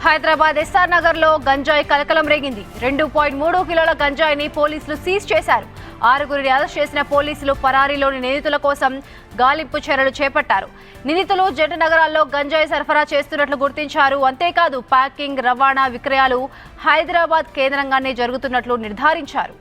Hyderabad SR Nagar లో గంజాయి కలకలం రేగింది. 2.3 కిలోల గంజాయిని పోలీసులు సీజ్ చేశారు. 6గురిని అరెస్ట్ చేసిన పోలీసులు పరారీలోని నిందితుల కోసం గాలింపు చర్యలు చేపట్టారు. నిందితులు జంట నగరాల్లో గంజాయి సరఫరా చేస్తున్నట్లు గుర్తించారు. అంతేకాదు ప్యాకింగ్, రవాణా, విక్రయాలు హైదరాబాద్ కేంద్రంగానే జరుగుతున్నట్లు నిర్ధారించారు.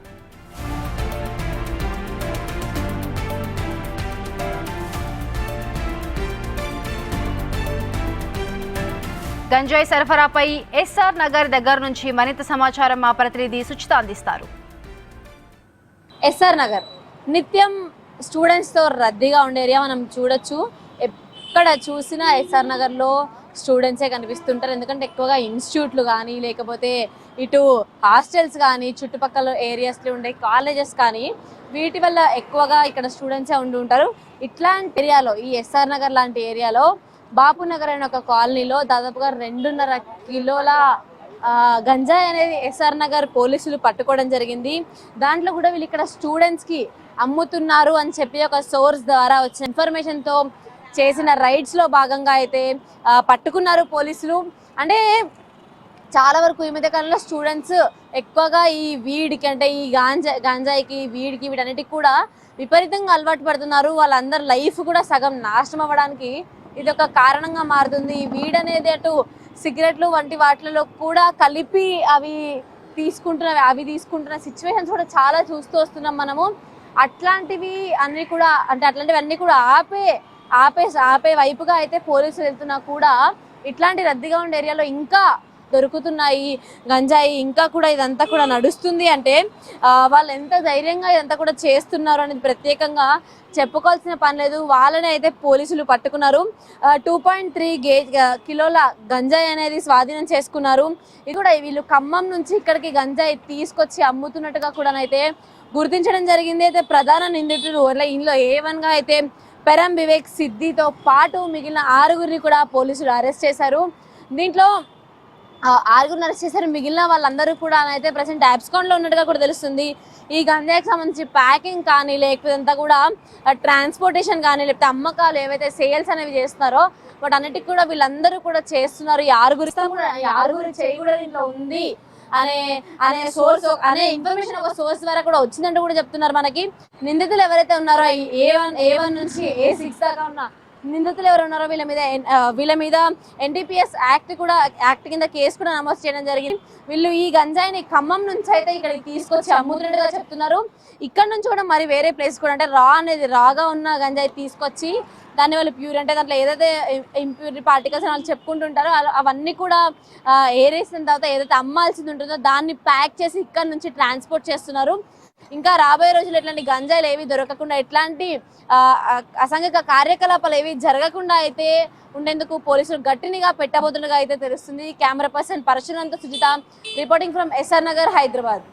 గంజాయి సరఫరాపై ఎస్ఆర్ నగర్ దగ్గర నుంచి మరింత సమాచారం మా ప్రతినిధి సుచిత అందిస్తారు. ఎస్ఆర్ నగర్ నిత్యం స్టూడెంట్స్తో రద్దీగా ఉండే ఏరియా మనం చూడొచ్చు. ఎక్కడ చూసినా ఎస్ఆర్ నగర్లో స్టూడెంట్సే కనిపిస్తుంటారు. ఎందుకంటే ఎక్కువగా ఇన్స్టిట్యూట్లు కానీ లేకపోతే ఇటు హాస్టల్స్ కానీ చుట్టుపక్కల ఏరియాస్లో ఉండే కాలేజెస్ కానీ వీటి వల్ల ఎక్కువగా ఇక్కడ స్టూడెంట్సే ఉండి ఉంటారు. ఇట్లాంటి ఏరియాలో ఈ ఎస్ఆర్ నగర్ లాంటి ఏరియాలో బాపు నగర్ అనే ఒక కాలనీలో దాదాపుగా 2.5 కిలోల గంజాయి అనేది ఎస్ఆర్ నగర్ పోలీసులు పట్టుకోవడం జరిగింది. దాంట్లో కూడా వీళ్ళు ఇక్కడ స్టూడెంట్స్కి అమ్ముతున్నారు అని చెప్పి ఒక సోర్స్ ద్వారా వచ్చిన ఇన్ఫర్మేషన్తో చేసిన రైడ్స్లో భాగంగా అయితే పట్టుకున్నారు పోలీసులు. అంటే చాలా వరకు ఈ మధ్య కాలంలో స్టూడెంట్స్ ఎక్కువగా ఈ వీడికి అంటే ఈ గాంజాయికి వీడికి వీటన్నిటికి కూడా విపరీతంగా అలవాటు పడుతున్నారు. వాళ్ళందరి లైఫ్ కూడా సగం నాశనం అవ్వడానికి ఇది ఒక కారణంగా మారుతుంది. ఈ వీడ్ అనేది అటు సిగరెట్లు వంటి వాటిలో కూడా కలిపి అవి తీసుకుంటున్న సిచ్యువేషన్స్ కూడా చాలా చూస్తూ వస్తున్నాం మనము. అట్లాంటివి అన్నీ కూడా ఆపే వైపుగా అయితే పోలీసులు వెళ్తున్నా కూడా ఇట్లాంటి రద్దీగా ఉండే ఏరియాలో ఇంకా దొరుకుతున్నాయి గంజాయి, ఇంకా కూడా ఇదంతా కూడా నడుస్తుంది అంటే వాళ్ళు ఎంత ధైర్యంగా ఇదంతా కూడా చేస్తున్నారు అనేది ప్రత్యేకంగా చెప్పుకోవాల్సిన పని లేదు. వాళ్ళని అయితే పోలీసులు పట్టుకున్నారు. 2.3 కిలోల గంజాయి అనేది స్వాధీనం చేసుకున్నారు. ఇది కూడా వీళ్ళు ఖమ్మం నుంచి ఇక్కడికి గంజాయి తీసుకొచ్చి అమ్ముతున్నట్టుగా కూడా అయితే గుర్తించడం జరిగింది. అయితే ప్రధాన నిందితుడు ఇందులో A1గా అయితే పెరం వివేక్ సిద్దితో పాటు మిగిలిన 6గురిని కూడా పోలీసులు అరెస్ట్ చేశారు. దీంట్లో 6గురిని అరెస్ట్ చేశారు. మిగిలిన వాళ్ళందరూ కూడా అయితే ప్రజెంట్ అబ్స్కాండ్లో ఉన్నట్టుగా కూడా తెలుస్తుంది. ఈ గంజాయికి సంబంధించి ప్యాకింగ్ కానీ లేకపోతే అంతా కూడా ట్రాన్స్పోర్టేషన్ కానీ లేకపోతే అమ్మకాలు ఏవైతే సేల్స్ అనేవి చేస్తున్నారో వాటన్నిటికి కూడా వీళ్ళందరూ కూడా చేస్తున్నారు. ఈ 6గురి చేయి కూడా దీంట్లో ఉంది అనే ఇన్ఫర్మేషన్ ఒక సోర్స్ ద్వారా కూడా వచ్చిందంటూ కూడా చెప్తున్నారు. మనకి నిందితులు ఎవరైతే ఉన్నారో A1 నుంచి A6 దాకా ఉన్న నిందితులు ఎవరు ఉన్నారో వీళ్ళ మీద NDPS యాక్ట్ కింద కేసు కూడా నమోదు చేయడం జరిగింది. వీళ్ళు ఈ గంజాయిని ఖమ్మం నుంచి అయితే ఇక్కడికి తీసుకొచ్చి అమ్ముతున్నట్టుగా చెప్తున్నారు. ఇక్కడ నుంచి కూడా మరి వేరే ప్లేస్ కూడా అంటే రాగా ఉన్న గంజాయి తీసుకొచ్చి దాన్ని వాళ్ళు ప్యూర్ అంటే దాంట్లో ఏదైతే ఇంప్యూరిటీ పార్టికల్స్ అని వాళ్ళు చెప్పుకుంటుంటారో అవన్నీ కూడా ఏరేసిన తర్వాత ఏదైతే అమ్మాల్సింది ఉంటుందో దాన్ని ప్యాక్ చేసి ఇక్కడ నుంచి ట్రాన్స్పోర్ట్ చేస్తున్నారు. ఇంకా రాబోయే రోజులు ఎట్లాంటి గంజాయిలు ఏవి దొరకకుండా ఎట్లాంటి అసాంఘిక కార్యకలాపాలు ఏవి జరగకుండా అయితే ఉండేందుకు పోలీసులు గట్టినిగా పెట్టబోతున్నట్టుగా అయితే తెలుస్తుంది. కెమెరా పర్సన్ పరశురాంతో Sujitha reporting from SR Nagar, Hyderabad.